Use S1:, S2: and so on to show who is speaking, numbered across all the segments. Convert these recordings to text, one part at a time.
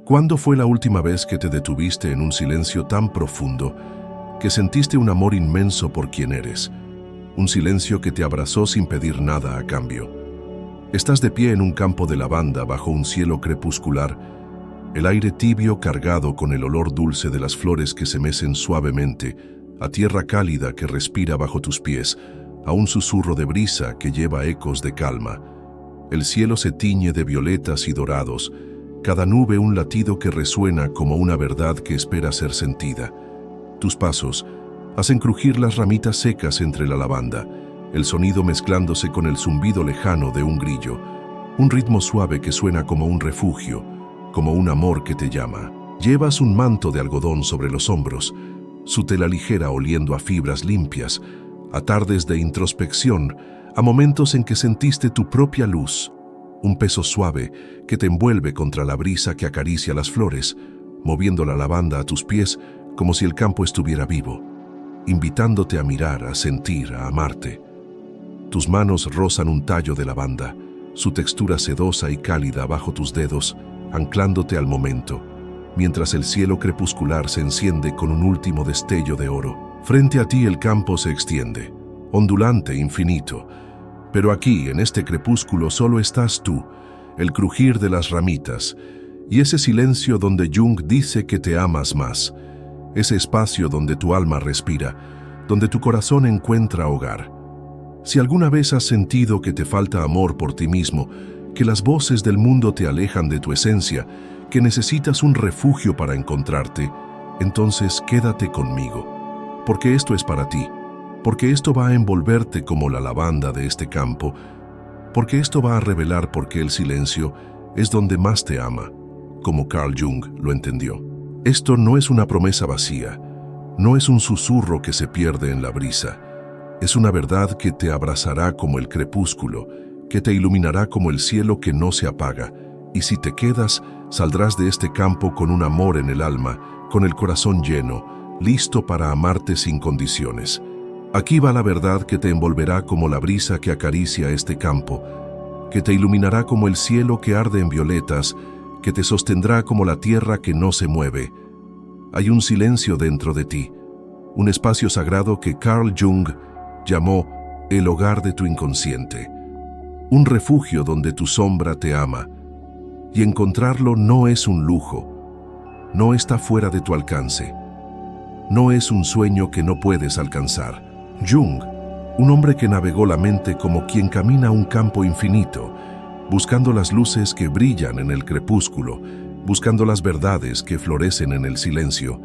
S1: ¿Cuándo fue la última vez que te detuviste en un silencio tan profundo que sentiste un amor inmenso por quien eres? Un silencio que te abrazó sin pedir nada a cambio. Estás de pie en un campo de lavanda bajo un cielo crepuscular, el aire tibio cargado con el olor dulce de las flores que se mecen suavemente, a tierra cálida que respira bajo tus pies, a un susurro de brisa que lleva ecos de calma. El cielo se tiñe de violetas y dorados, cada nube un latido que resuena como una verdad que espera ser sentida. Tus pasos hacen crujir las ramitas secas entre la lavanda, el sonido mezclándose con el zumbido lejano de un grillo, un ritmo suave que suena como un refugio, como un amor que te llama. Llevas un manto de algodón sobre los hombros, su tela ligera oliendo a fibras limpias, a tardes de introspección, a momentos en que sentiste tu propia luz, un peso suave que te envuelve contra la brisa que acaricia las flores, moviendo la lavanda a tus pies como si el campo estuviera vivo, invitándote a mirar, a sentir, a amarte. Tus manos rozan un tallo de lavanda, su textura sedosa y cálida bajo tus dedos, anclándote al momento, mientras el cielo crepuscular se enciende con un último destello de oro. Frente a ti el campo se extiende, ondulante, infinito, pero aquí, en este crepúsculo, solo estás tú, el crujir de las ramitas, y ese silencio donde Jung dice que te amas más, ese espacio donde tu alma respira, donde tu corazón encuentra hogar. Si alguna vez has sentido que te falta amor por ti mismo, que las voces del mundo te alejan de tu esencia, que necesitas un refugio para encontrarte, entonces quédate conmigo, porque esto es para ti. Porque esto va a envolverte como la lavanda de este campo, porque esto va a revelar por qué el silencio es donde más te ama, como Carl Jung lo entendió. Esto no es una promesa vacía, no es un susurro que se pierde en la brisa, es una verdad que te abrazará como el crepúsculo, que te iluminará como el cielo que no se apaga, y si te quedas, saldrás de este campo con un amor en el alma, con el corazón lleno, listo para amarte sin condiciones. Aquí va la verdad que te envolverá como la brisa que acaricia este campo, que te iluminará como el cielo que arde en violetas, que te sostendrá como la tierra que no se mueve. Hay un silencio dentro de ti, un espacio sagrado que Carl Jung llamó el hogar de tu inconsciente, un refugio donde tu sombra te ama, y encontrarlo no es un lujo, no está fuera de tu alcance, no es un sueño que no puedes alcanzar. Jung, un hombre que navegó la mente como quien camina un campo infinito, buscando las luces que brillan en el crepúsculo, buscando las verdades que florecen en el silencio,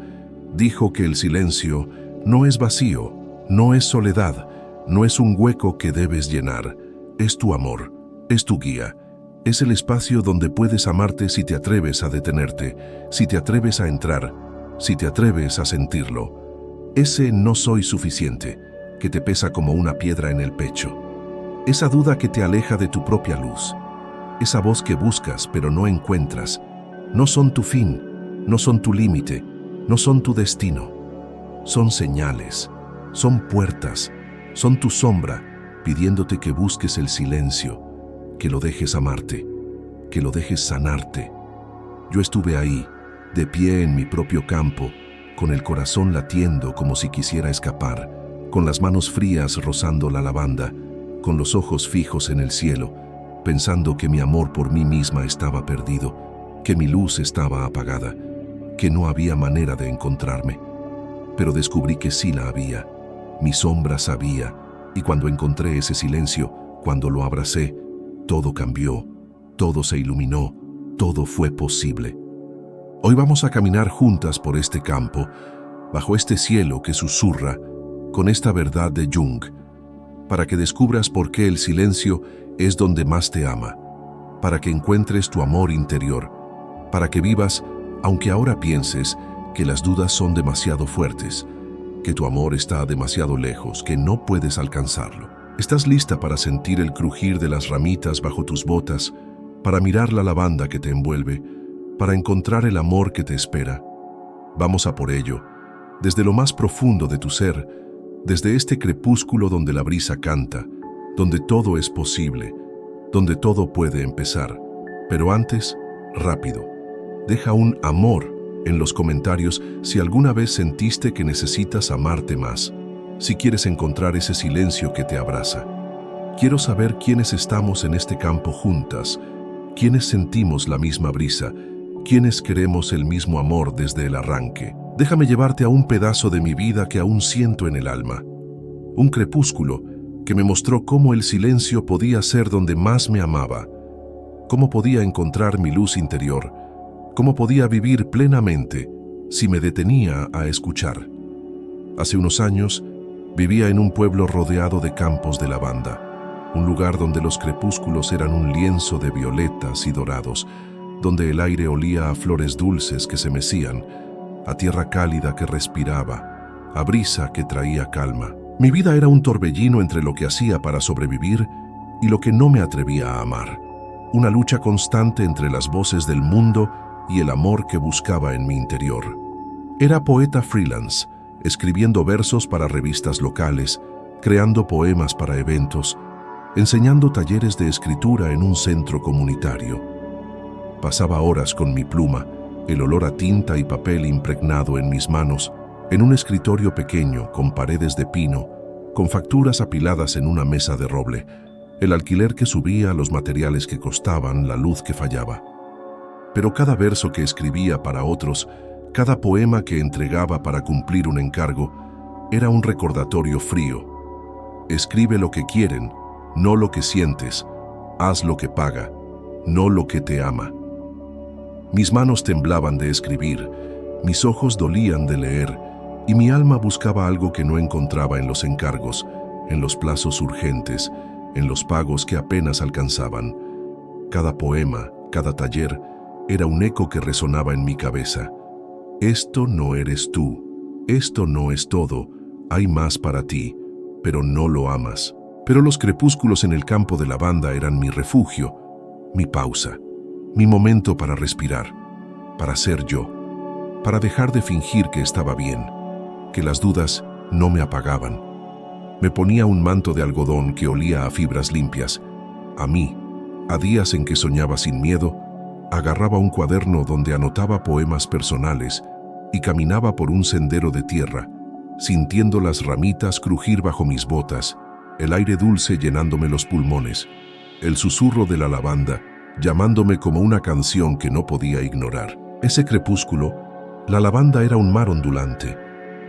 S1: dijo que el silencio no es vacío, no es soledad, no es un hueco que debes llenar, es tu amor, es tu guía, es el espacio donde puedes amarte si te atreves a detenerte, si te atreves a entrar, si te atreves a sentirlo. Ese no soy suficiente, que te pesa como una piedra en el pecho. Esa duda que te aleja de tu propia luz. Esa voz que buscas pero no encuentras. No son tu fin, no son tu límite, no son tu destino. Son señales, son puertas, son tu sombra pidiéndote que busques el silencio, que lo dejes amarte, que lo dejes sanarte. Yo estuve ahí, de pie en mi propio campo, con el corazón latiendo como si quisiera escapar, con las manos frías rozando la lavanda, con los ojos fijos en el cielo, pensando que mi amor por mí misma estaba perdido, que mi luz estaba apagada, que no había manera de encontrarme. Pero descubrí que sí la había, mi sombra sabía, y cuando encontré ese silencio, cuando lo abracé, todo cambió, todo se iluminó, todo fue posible. Hoy vamos a caminar juntas por este campo, bajo este cielo que susurra, con esta verdad de Jung, para que descubras por qué el silencio es donde más te ama, para que encuentres tu amor interior, para que vivas, aunque ahora pienses que las dudas son demasiado fuertes, que tu amor está demasiado lejos, que no puedes alcanzarlo. ¿Estás lista para sentir el crujir de las ramitas bajo tus botas, para mirar la lavanda que te envuelve, para encontrar el amor que te espera? Vamos a por ello, desde lo más profundo de tu ser, desde este crepúsculo donde la brisa canta, donde todo es posible, donde todo puede empezar. Pero antes, rápido, Deja un amor en los comentarios si alguna vez sentiste que necesitas amarte más, si quieres encontrar ese silencio que te abraza. Quiero saber quiénes estamos en este campo juntas, quiénes sentimos la misma brisa, quiénes queremos el mismo amor desde el arranque. Déjame llevarte a un pedazo de mi vida que aún siento en el alma. Un crepúsculo que me mostró cómo el silencio podía ser donde más me amaba, cómo podía encontrar mi luz interior, cómo podía vivir plenamente si me detenía a escuchar. Hace unos años vivía en un pueblo rodeado de campos de lavanda, un lugar donde los crepúsculos eran un lienzo de violetas y dorados, donde el aire olía a flores dulces que se mecían, a tierra cálida que respiraba, a brisa que traía calma. Mi vida era un torbellino entre lo que hacía para sobrevivir y lo que no me atrevía a amar, una lucha constante entre las voces del mundo y el amor que buscaba en mi interior. Era poeta freelance, escribiendo versos para revistas locales, creando poemas para eventos, enseñando talleres de escritura en un centro comunitario. Pasaba horas con mi pluma, el olor a tinta y papel impregnado en mis manos, en un escritorio pequeño con paredes de pino, con facturas apiladas en una mesa de roble, el alquiler que subía, los materiales que costaban, la luz que fallaba. Pero cada verso que escribía para otros, cada poema que entregaba para cumplir un encargo, era un recordatorio frío. Escribe lo que quieren, no lo que sientes. Haz lo que paga, no lo que te ama. Mis manos temblaban de escribir, mis ojos dolían de leer, y mi alma buscaba algo que no encontraba en los encargos, en los plazos urgentes, en los pagos que apenas alcanzaban. Cada poema, cada taller, era un eco que resonaba en mi cabeza. Esto no eres tú, esto no es todo, hay más para ti, pero no lo amas. Pero los crepúsculos en el campo de lavanda eran mi refugio, mi pausa, mi momento para respirar, para ser yo, para dejar de fingir que estaba bien, que las dudas no me apagaban. Me ponía un manto de algodón que olía a fibras limpias, a mí, a días en que soñaba sin miedo, agarraba un cuaderno donde anotaba poemas personales y caminaba por un sendero de tierra, sintiendo las ramitas crujir bajo mis botas, el aire dulce llenándome los pulmones, el susurro de la lavanda llamándome como una canción que no podía ignorar. Ese crepúsculo, la lavanda era un mar ondulante,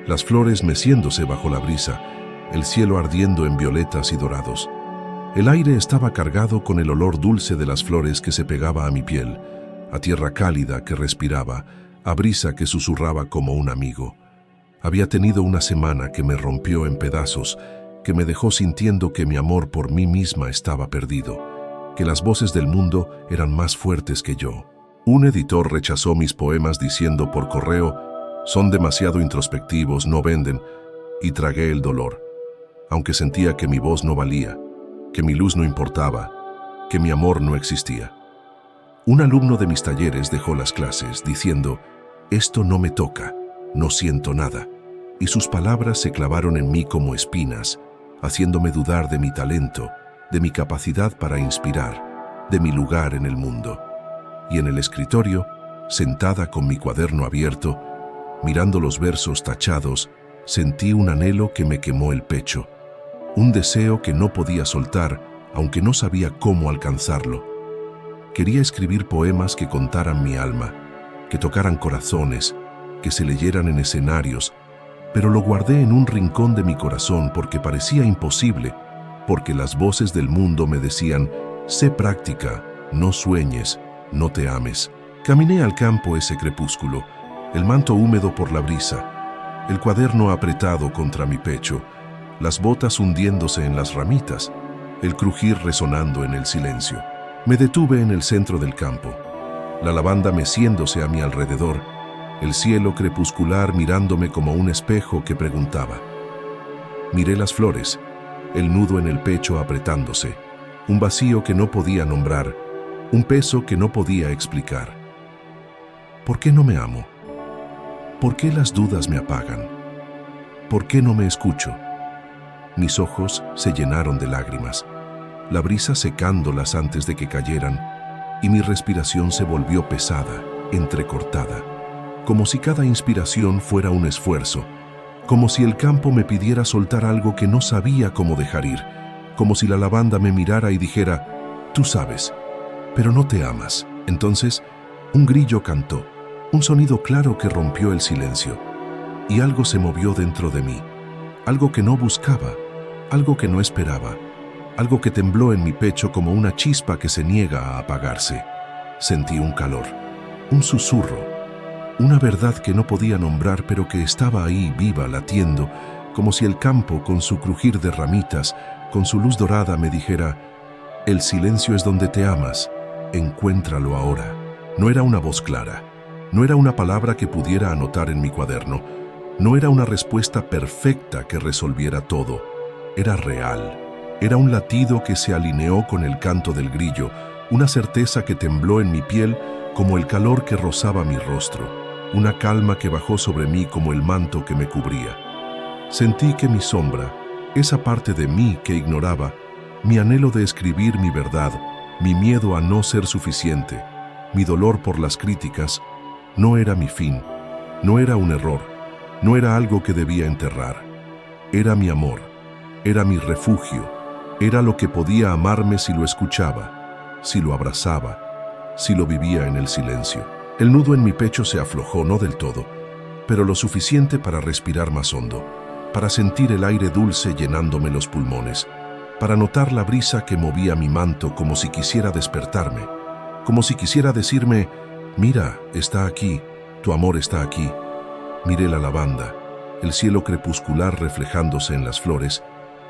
S1: las flores meciéndose bajo la brisa, el cielo ardiendo en violetas y dorados. El aire estaba cargado con el olor dulce de las flores que se pegaba a mi piel, a tierra cálida que respiraba, a brisa que susurraba como un amigo. Había tenido una semana que me rompió en pedazos, que me dejó sintiendo que mi amor por mí misma estaba perdido, que las voces del mundo eran más fuertes que yo. Un editor rechazó mis poemas diciendo por correo, son demasiado introspectivos, no venden, y tragué el dolor, aunque sentía que mi voz no valía, que mi luz no importaba, que mi amor no existía. Un alumno de mis talleres dejó las clases diciendo, esto no me toca, no siento nada, y sus palabras se clavaron en mí como espinas, haciéndome dudar de mi talento, de mi capacidad para inspirar, de mi lugar en el mundo. Y en el escritorio, sentada con mi cuaderno abierto, mirando los versos tachados, sentí un anhelo que me quemó el pecho, un deseo que no podía soltar, aunque no sabía cómo alcanzarlo. Quería escribir poemas que contaran mi alma, que tocaran corazones, que se leyeran en escenarios, pero lo guardé en un rincón de mi corazón porque parecía imposible, porque las voces del mundo me decían, sé práctica, no sueñes, no te ames. Caminé al campo ese crepúsculo, el manto húmedo por la brisa, el cuaderno apretado contra mi pecho, las botas hundiéndose en las ramitas, el crujir resonando en el silencio. Me detuve en el centro del campo, la lavanda meciéndose a mi alrededor, el cielo crepuscular mirándome como un espejo que preguntaba. Miré las flores, el nudo en el pecho apretándose, un vacío que no podía nombrar, un peso que no podía explicar. ¿Por qué no me amo? ¿Por qué las dudas me apagan? ¿Por qué no me escucho? Mis ojos se llenaron de lágrimas, la brisa secándolas antes de que cayeran, y mi respiración se volvió pesada, entrecortada, como si cada inspiración fuera un esfuerzo, como si el campo me pidiera soltar algo que no sabía cómo dejar ir, como si la lavanda me mirara y dijera, tú sabes, pero no te amas. Entonces, un grillo cantó, un sonido claro que rompió el silencio, y algo se movió dentro de mí, algo que no buscaba, algo que no esperaba, algo que tembló en mi pecho como una chispa que se niega a apagarse. Sentí un calor, un susurro, una verdad que no podía nombrar pero que estaba ahí viva, latiendo, como si el campo, con su crujir de ramitas, con su luz dorada, me dijera, el silencio es donde te amas, encuéntralo ahora. No era una voz clara, no era una palabra que pudiera anotar en mi cuaderno, no era una respuesta perfecta que resolviera todo, era real. Era un latido que se alineó con el canto del grillo, una certeza que tembló en mi piel como el calor que rozaba mi rostro, una calma que bajó sobre mí como el manto que me cubría. Sentí que mi sombra, esa parte de mí que ignoraba, mi anhelo de escribir mi verdad, mi miedo a no ser suficiente, mi dolor por las críticas, no era mi fin, no era un error, no era algo que debía enterrar. Era mi amor, era mi refugio, era lo que podía amarme si lo escuchaba, si lo abrazaba, si lo vivía en el silencio. El nudo en mi pecho se aflojó, no del todo, pero lo suficiente para respirar más hondo, para sentir el aire dulce llenándome los pulmones, para notar la brisa que movía mi manto como si quisiera despertarme, como si quisiera decirme, mira, está aquí, tu amor está aquí. Miré la lavanda, el cielo crepuscular reflejándose en las flores,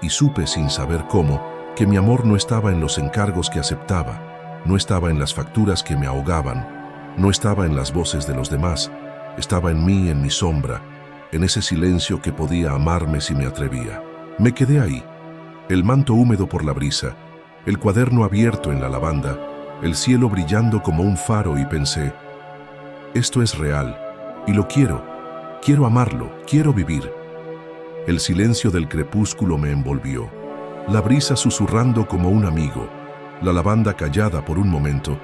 S1: y supe sin saber cómo que mi amor no estaba en los encargos que aceptaba, no estaba en las facturas que me ahogaban, no estaba en las voces de los demás, estaba en mí, en mi sombra, en ese silencio que podía amarme si me atrevía. Me quedé ahí, el manto húmedo por la brisa, el cuaderno abierto en la lavanda, el cielo brillando como un faro, y pensé, esto es real, y lo quiero amarlo, quiero vivir. El silencio del crepúsculo me envolvió, la brisa susurrando como un amigo, la lavanda callada por un momento,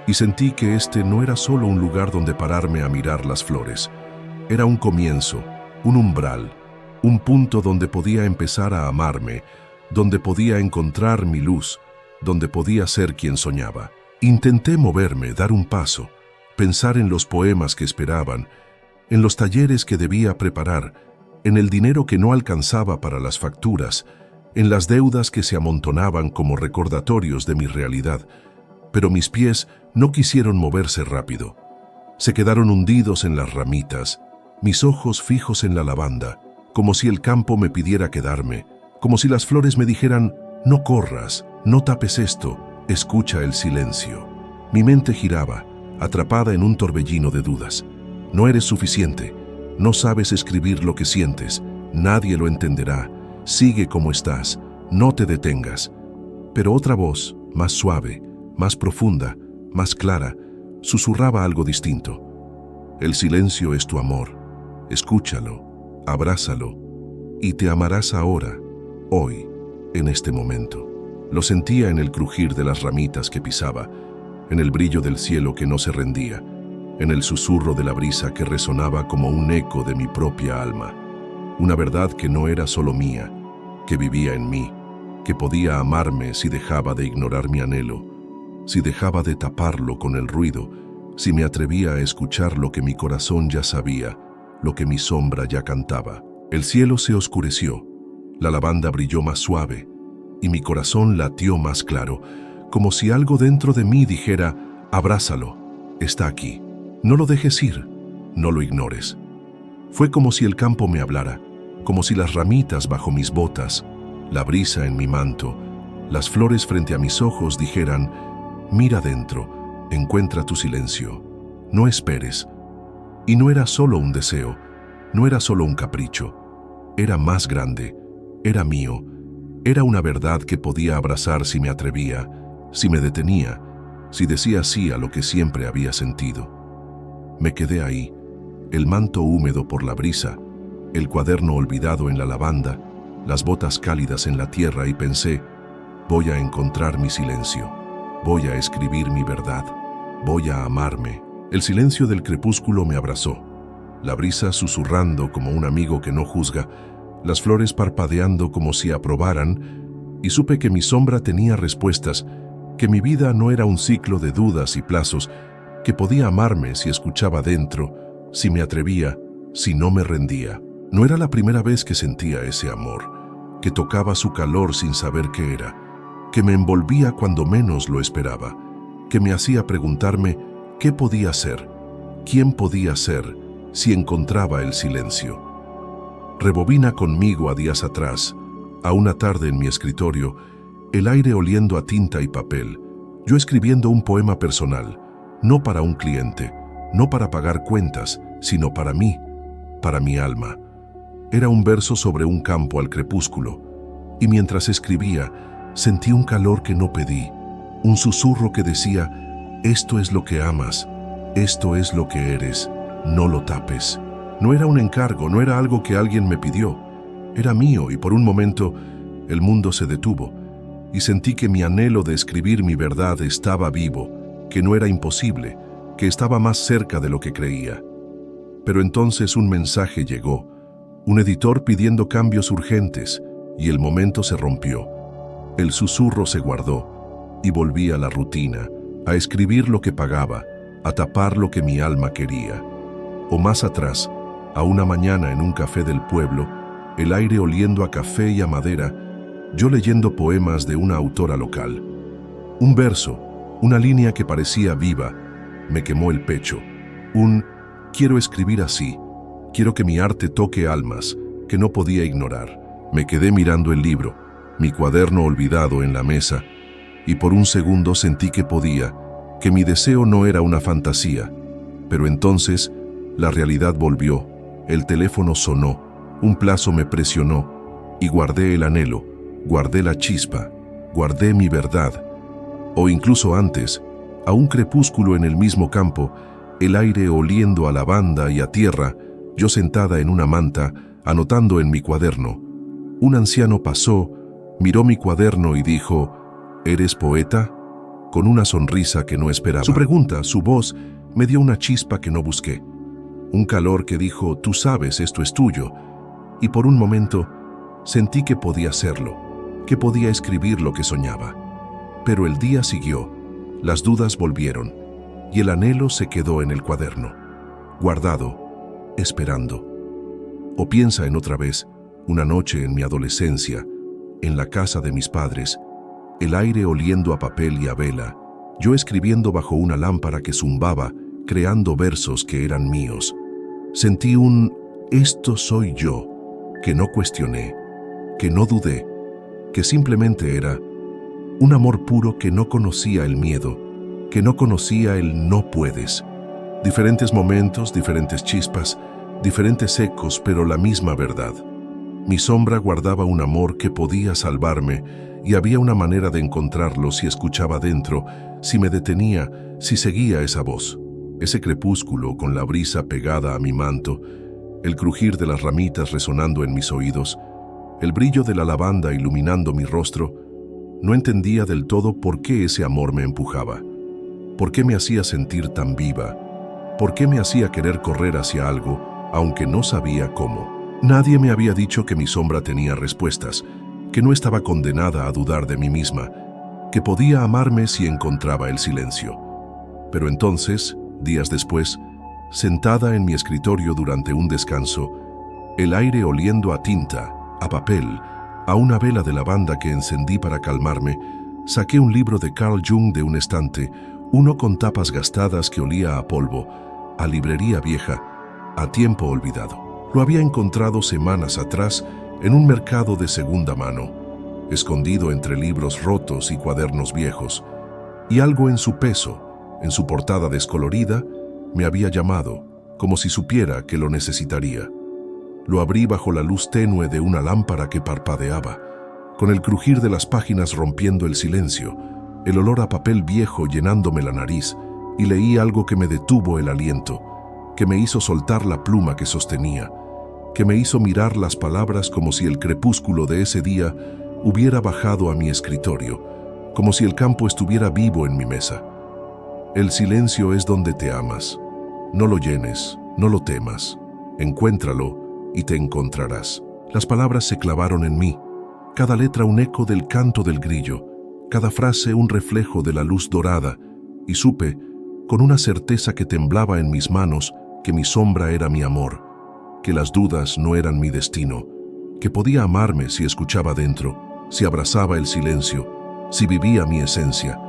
S1: y sentí que este no era solo un lugar donde pararme a mirar las flores, era un comienzo, un umbral, un punto donde podía empezar a amarme, donde podía encontrar mi luz, donde podía ser quien soñaba. Intenté moverme, dar un paso, pensar en los poemas que esperaban, en los talleres que debía preparar, en el dinero que no alcanzaba para las facturas, en las deudas que se amontonaban como recordatorios de mi realidad, pero mis pies no quisieron moverse rápido. Se quedaron hundidos en las ramitas, mis ojos fijos en la lavanda, como si el campo me pidiera quedarme, como si las flores me dijeran, no corras, no tapes esto, escucha el silencio. Mi mente giraba, atrapada en un torbellino de dudas. No eres suficiente, no sabes escribir lo que sientes, nadie lo entenderá, sigue como estás, no te detengas. Pero otra voz, más suave, más profunda, más clara, susurraba algo distinto. El silencio es tu amor, escúchalo, abrázalo, y te amarás ahora, hoy, en este momento. Lo sentía en el crujir de las ramitas que pisaba, en el brillo del cielo que no se rendía, en el susurro de la brisa que resonaba como un eco de mi propia alma. Una verdad que no era solo mía, que vivía en mí, que podía amarme si dejaba de ignorar mi anhelo, si dejaba de taparlo con el ruido, si me atrevía a escuchar lo que mi corazón ya sabía, lo que mi sombra ya cantaba. El cielo se oscureció, la lavanda brilló más suave, y mi corazón latió más claro, como si algo dentro de mí dijera, abrázalo, está aquí, no lo dejes ir, no lo ignores. Fue como si el campo me hablara, como si las ramitas bajo mis botas, la brisa en mi manto, las flores frente a mis ojos dijeran, mira dentro, encuentra tu silencio, no esperes. Y no era solo un deseo, no era solo un capricho, era más grande, era mío, era una verdad que podía abrazar si me atrevía, si me detenía, si decía sí a lo que siempre había sentido. Me quedé ahí, el manto húmedo por la brisa, el cuaderno olvidado en la lavanda, las botas cálidas en la tierra, y pensé, voy a encontrar mi silencio, voy a escribir mi verdad, voy a amarme. El silencio del crepúsculo me abrazó, la brisa susurrando como un amigo que no juzga, las flores parpadeando como si aprobaran, y supe que mi sombra tenía respuestas, que mi vida no era un ciclo de dudas y plazos, que podía amarme si escuchaba dentro, si me atrevía, si no me rendía. No era la primera vez que sentía ese amor, que tocaba su calor sin saber qué era, que me envolvía cuando menos lo esperaba, que me hacía preguntarme qué podía ser, quién podía ser si encontraba el silencio. Rebobina conmigo a días atrás, a una tarde en mi escritorio, el aire oliendo a tinta y papel, yo escribiendo un poema personal, no para un cliente, no para pagar cuentas, sino para mí, para mi alma. Era un verso sobre un campo al crepúsculo, y mientras escribía, sentí un calor que no pedí, un susurro que decía, esto es lo que amas, esto es lo que eres, no lo tapes. No era un encargo, no era algo que alguien me pidió, era mío y por un momento el mundo se detuvo y sentí que mi anhelo de escribir mi verdad estaba vivo, que no era imposible, que estaba más cerca de lo que creía. Pero entonces un mensaje llegó, un editor pidiendo cambios urgentes y el momento se rompió. El susurro se guardó y volví a la rutina, a escribir lo que pagaba, a tapar lo que mi alma quería. O más atrás, a una mañana en un café del pueblo, el aire oliendo a café y a madera, yo leyendo poemas de una autora local. Un verso, una línea que parecía viva, me quemó el pecho. Quiero escribir así, quiero que mi arte toque almas, que no podía ignorar. Me quedé mirando el libro, mi cuaderno olvidado en la mesa, y por un segundo sentí que podía, que mi deseo no era una fantasía. Pero entonces, la realidad volvió, el teléfono sonó, un plazo me presionó, y guardé el anhelo, guardé la chispa, guardé mi verdad. O incluso antes, a un crepúsculo en el mismo campo, el aire oliendo a lavanda y a tierra, yo sentada en una manta, anotando en mi cuaderno. Un anciano pasó, miró mi cuaderno y dijo, ¿eres poeta? Con una sonrisa que no esperaba. Su pregunta, su voz, me dio una chispa que no busqué. Un calor que dijo, tú sabes, esto es tuyo. Y por un momento, sentí que podía hacerlo, que podía escribir lo que soñaba. Pero el día siguió, las dudas volvieron, y el anhelo se quedó en el cuaderno, guardado, esperando. O piensa en otra vez, una noche en mi adolescencia, en la casa de mis padres, el aire oliendo a papel y a vela, yo escribiendo bajo una lámpara que zumbaba, creando versos que eran míos. Sentí esto soy yo, que no cuestioné, que no dudé, que simplemente era un amor puro que no conocía el miedo, que no conocía el no puedes. Diferentes momentos, diferentes chispas, diferentes ecos, pero la misma verdad. Mi sombra guardaba un amor que podía salvarme y había una manera de encontrarlo si escuchaba dentro, si me detenía, si seguía esa voz. Ese crepúsculo con la brisa pegada a mi manto, el crujir de las ramitas resonando en mis oídos, el brillo de la lavanda iluminando mi rostro. No entendía del todo por qué ese amor me empujaba, por qué me hacía sentir tan viva, por qué me hacía querer correr hacia algo, aunque no sabía cómo. Nadie me había dicho que mi sombra tenía respuestas, que no estaba condenada a dudar de mí misma, que podía amarme si encontraba el silencio. Pero entonces, días después, sentada en mi escritorio durante un descanso, el aire oliendo a tinta, a papel, a una vela de lavanda que encendí para calmarme, saqué un libro de Carl Jung de un estante, uno con tapas gastadas que olía a polvo, a librería vieja, a tiempo olvidado. Lo había encontrado semanas atrás en un mercado de segunda mano, escondido entre libros rotos y cuadernos viejos, y algo en su peso, en su portada descolorida, me había llamado, como si supiera que lo necesitaría. Lo abrí bajo la luz tenue de una lámpara que parpadeaba, con el crujir de las páginas rompiendo el silencio, el olor a papel viejo llenándome la nariz, y leí algo que me detuvo el aliento, que me hizo soltar la pluma que sostenía, que me hizo mirar las palabras como si el crepúsculo de ese día hubiera bajado a mi escritorio, como si el campo estuviera vivo en mi mesa. El silencio es donde te amas, No lo llenes, no lo temas. Encuéntralo y te encontrarás. Las palabras se clavaron en mí, cada letra un eco del canto del grillo, cada frase un reflejo de la luz dorada, y supe, con una certeza que temblaba en mis manos, que mi sombra era mi amor, que las dudas no eran mi destino, que podía amarme si escuchaba dentro, si abrazaba el silencio, si vivía mi esencia.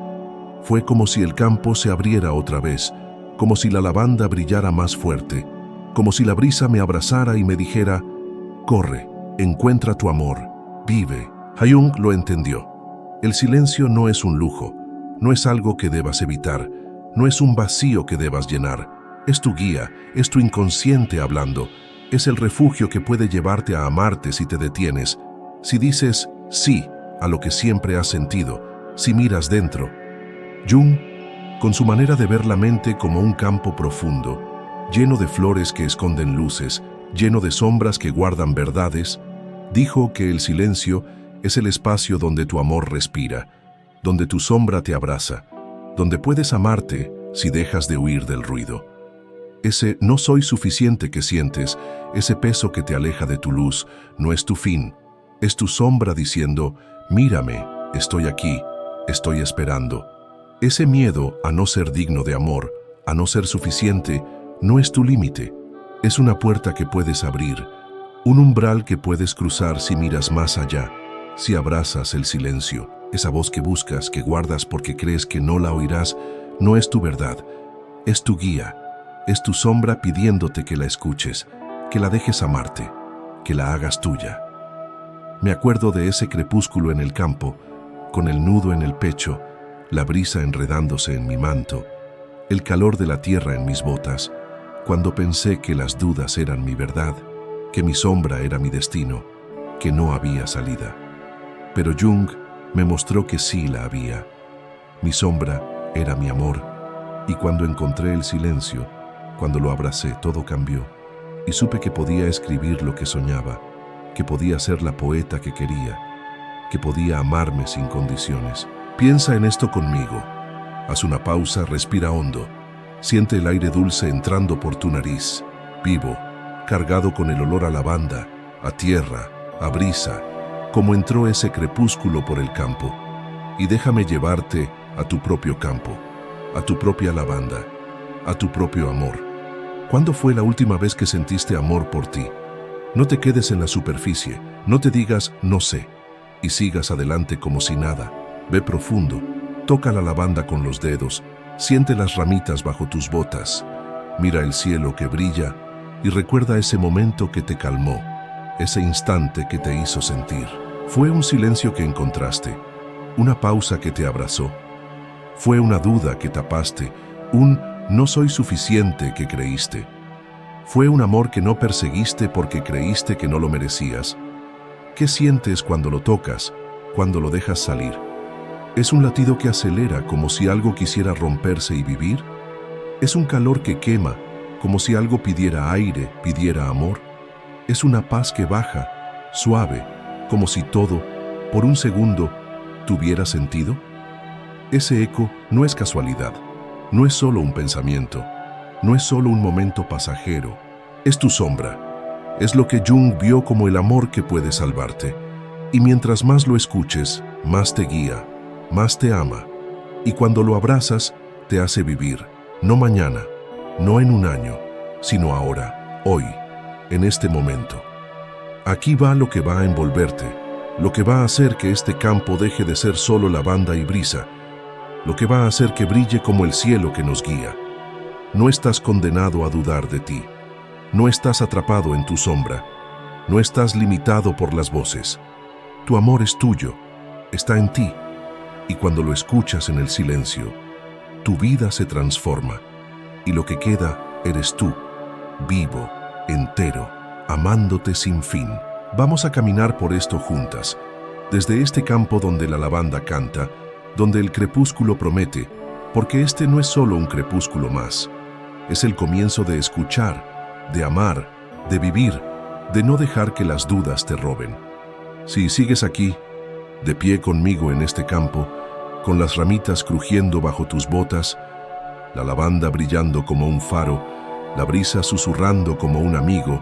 S1: Fue como si el campo se abriera otra vez, como si la lavanda brillara más fuerte, como si la brisa me abrazara y me dijera: corre, encuentra tu amor, vive. Ha-Jung lo entendió. El silencio no es un lujo, no es algo que debas evitar, no es un vacío que debas llenar. Es tu guía, es tu inconsciente hablando, es el refugio que puede llevarte a amarte si te detienes, si dices sí a lo que siempre has sentido, si miras dentro. Jung, con su manera de ver la mente como un campo profundo, lleno de flores que esconden luces, lleno de sombras que guardan verdades, dijo que el silencio es el espacio donde tu amor respira, donde tu sombra te abraza, donde puedes amarte si dejas de huir del ruido. Ese no soy suficiente que sientes, ese peso que te aleja de tu luz, no es tu fin, es tu sombra diciendo: mírame, estoy aquí, estoy esperando. Ese miedo a no ser digno de amor, a no ser suficiente, no es tu límite, es una puerta que puedes abrir, un umbral que puedes cruzar si miras más allá, si abrazas el silencio. Esa voz que buscas, que guardas porque crees que no la oirás, no es tu verdad, es tu guía, es tu sombra pidiéndote que la escuches, que la dejes amarte, que la hagas tuya. Me acuerdo de ese crepúsculo en el campo, con el nudo en el pecho, la brisa enredándose en mi manto, el calor de la tierra en mis botas, cuando pensé que las dudas eran mi verdad, que mi sombra era mi destino, que no había salida. Pero Jung me mostró que sí la había. Mi sombra era mi amor, y cuando encontré el silencio, cuando lo abracé, todo cambió, y supe que podía escribir lo que soñaba, que podía ser la poeta que quería, que podía amarme sin condiciones. Piensa en esto conmigo. Haz una pausa, respira hondo. Siente el aire dulce entrando por tu nariz, vivo, cargado con el olor a lavanda, a tierra, a brisa, como entró ese crepúsculo por el campo. Y déjame llevarte a tu propio campo, a tu propia lavanda, a tu propio amor. ¿Cuándo fue la última vez que sentiste amor por ti? No te quedes en la superficie, no te digas no sé, y sigas adelante como si nada. Ve profundo, toca la lavanda con los dedos, siente las ramitas bajo tus botas, mira el cielo que brilla y recuerda ese momento que te calmó, ese instante que te hizo sentir. Fue un silencio que encontraste, una pausa que te abrazó. Fue una duda que tapaste, un no soy suficiente que creíste. Fue un amor que no perseguiste porque creíste que no lo merecías. ¿Qué sientes cuando lo tocas, cuando lo dejas salir? ¿Es un latido que acelera como si algo quisiera romperse y vivir? ¿Es un calor que quema como si algo pidiera aire, pidiera amor? ¿Es una paz que baja, suave, como si todo, por un segundo, tuviera sentido? Ese eco no es casualidad, no es solo un pensamiento, no es solo un momento pasajero, es tu sombra, es lo que Jung vio como el amor que puede salvarte. Y mientras más lo escuches, más te guía, más te ama, y cuando lo abrazas, te hace vivir, no mañana, no en un año, sino ahora, hoy, en este momento. Aquí va lo que va a envolverte, lo que va a hacer que este campo deje de ser solo lavanda y brisa, lo que va a hacer que brille como el cielo que nos guía. No estás condenado a dudar de ti, no estás atrapado en tu sombra, no estás limitado por las voces. Tu amor es tuyo, está en ti, y cuando lo escuchas en el silencio, tu vida se transforma, y lo que queda eres tú, vivo, entero, amándote sin fin. Vamos a caminar por esto juntas, desde este campo donde la lavanda canta, donde el crepúsculo promete, porque este no es solo un crepúsculo más, es el comienzo de escuchar, de amar, de vivir, de no dejar que las dudas te roben. Si sigues aquí, de pie conmigo en este campo, con las ramitas crujiendo bajo tus botas, la lavanda brillando como un faro, la brisa susurrando como un amigo,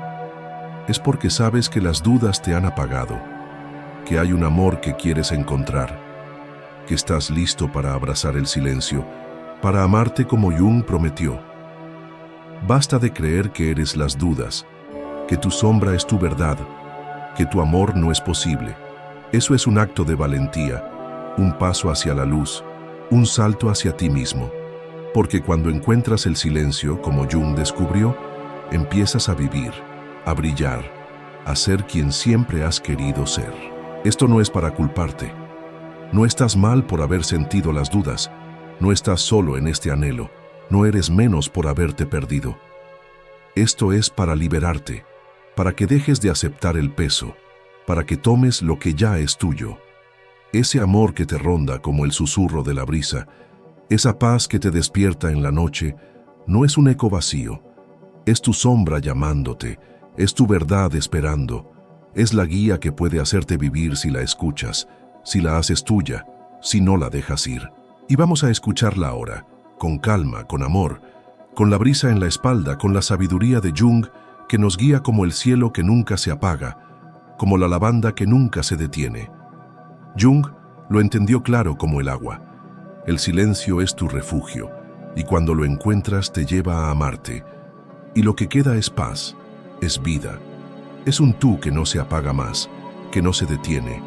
S1: es porque sabes que las dudas te han apagado, que hay un amor que quieres encontrar, que estás listo para abrazar el silencio, para amarte como Jung prometió. Basta de creer que eres las dudas, que tu sombra es tu verdad, que tu amor no es posible. Eso es un acto de valentía, un paso hacia la luz, un salto hacia ti mismo. Porque cuando encuentras el silencio, como Jung descubrió, empiezas a vivir, a brillar, a ser quien siempre has querido ser. Esto no es para culparte. No estás mal por haber sentido las dudas. No estás solo en este anhelo. No eres menos por haberte perdido. Esto es para liberarte, para que dejes de aceptar el peso, para que tomes lo que ya es tuyo. Ese amor que te ronda como el susurro de la brisa, esa paz que te despierta en la noche, no es un eco vacío. Es tu sombra llamándote, es tu verdad esperando, es la guía que puede hacerte vivir si la escuchas, si la haces tuya, si no la dejas ir. Y vamos a escucharla ahora, con calma, con amor, con la brisa en la espalda, con la sabiduría de Jung que nos guía como el cielo que nunca se apaga, como la lavanda que nunca se detiene. Jung lo entendió claro como el agua. El silencio es tu refugio, y cuando lo encuentras te lleva a amarte. Y lo que queda es paz, es vida. Es un tú que no se apaga más, que no se detiene,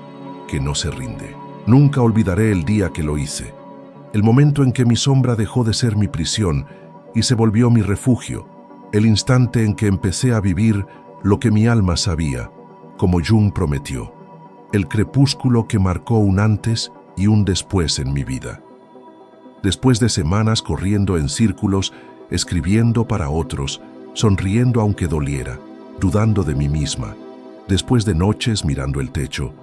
S1: que no se rinde. Nunca olvidaré el día que lo hice, el momento en que mi sombra dejó de ser mi prisión y se volvió mi refugio, el instante en que empecé a vivir lo que mi alma sabía, como Jung prometió, el crepúsculo que marcó un antes y un después en mi vida. Después de semanas corriendo en círculos, escribiendo para otros, sonriendo aunque doliera, dudando de mí misma, después de noches mirando el techo,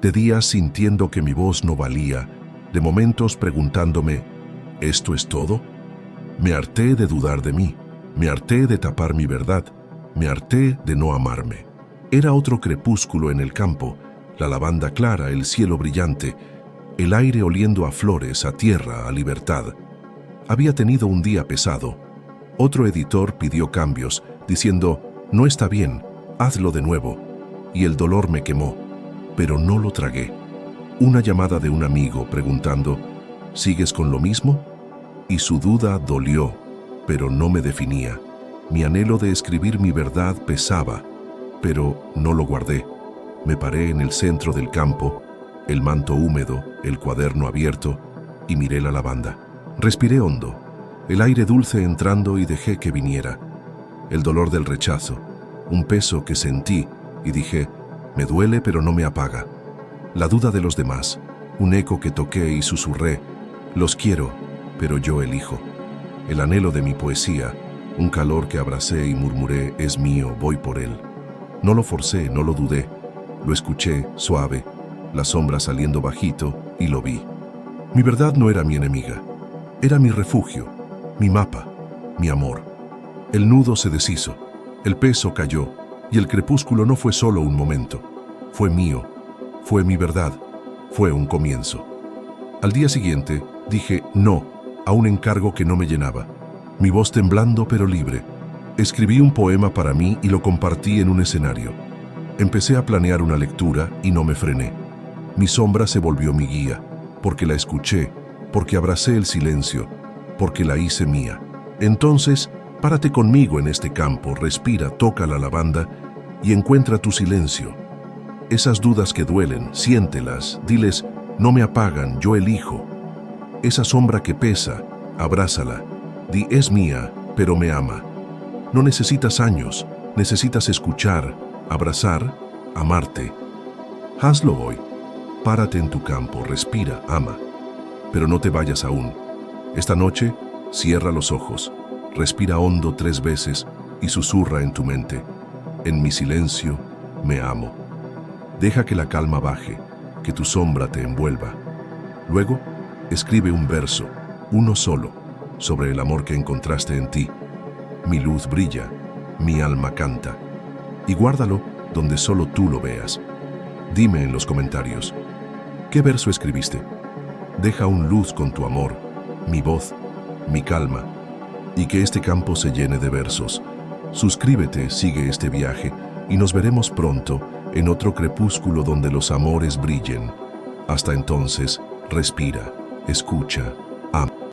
S1: de días sintiendo que mi voz no valía, de momentos preguntándome, ¿esto es todo? Me harté de dudar de mí, me harté de tapar mi verdad, me harté de no amarme. Era otro crepúsculo en el campo, la lavanda clara, el cielo brillante, el aire oliendo a flores, a tierra, a libertad. Había tenido un día pesado. Otro editor pidió cambios, diciendo, no está bien, hazlo de nuevo. Y el dolor me quemó, pero no lo tragué. Una llamada de un amigo preguntando, ¿sigues con lo mismo? Y su duda dolió, pero no me definía. Mi anhelo de escribir mi verdad pesaba, pero no lo guardé. Me paré en el centro del campo, el manto húmedo, el cuaderno abierto, y miré la lavanda. Respiré hondo, el aire dulce entrando y dejé que viniera. El dolor del rechazo, un peso que sentí y dije, me duele pero no me apaga. La duda de los demás, un eco que toqué y susurré, los quiero, pero yo elijo. El anhelo de mi poesía, un calor que abracé y murmuré, es mío, voy por él. No lo forcé, no lo dudé, lo escuché, suave, la sombra saliendo bajito, y lo vi. Mi verdad no era mi enemiga, era mi refugio, mi mapa, mi amor. El nudo se deshizo, el peso cayó, y el crepúsculo no fue solo un momento, fue mío, fue mi verdad, fue un comienzo. Al día siguiente, dije no a un encargo que no me llenaba, mi voz temblando pero libre. Escribí un poema para mí y lo compartí en un escenario. Empecé a planear una lectura y no me frené. Mi sombra se volvió mi guía, porque la escuché, porque abracé el silencio, porque la hice mía. Entonces, párate conmigo en este campo, respira, toca la lavanda y encuentra tu silencio. Esas dudas que duelen, siéntelas, diles, no me apagan, yo elijo. Esa sombra que pesa, abrázala, di, es mía, pero me ama. No necesitas años, necesitas escuchar, abrazar, amarte. Hazlo hoy. Párate en tu campo, respira, ama. Pero no te vayas aún. Esta noche, cierra los ojos, respira hondo 3 veces y susurra en tu mente, en mi silencio, me amo. Deja que la calma baje, que tu sombra te envuelva. Luego, escribe un verso, uno solo, sobre el amor que encontraste en ti. Mi luz brilla, mi alma canta. Y guárdalo donde solo tú lo veas. Dime en los comentarios, ¿qué verso escribiste? Deja un luz con tu amor, mi voz, mi calma, y que este campo se llene de versos, Suscríbete, sigue este viaje y nos veremos pronto en otro crepúsculo donde los amores brillen. Hasta entonces, respira, escucha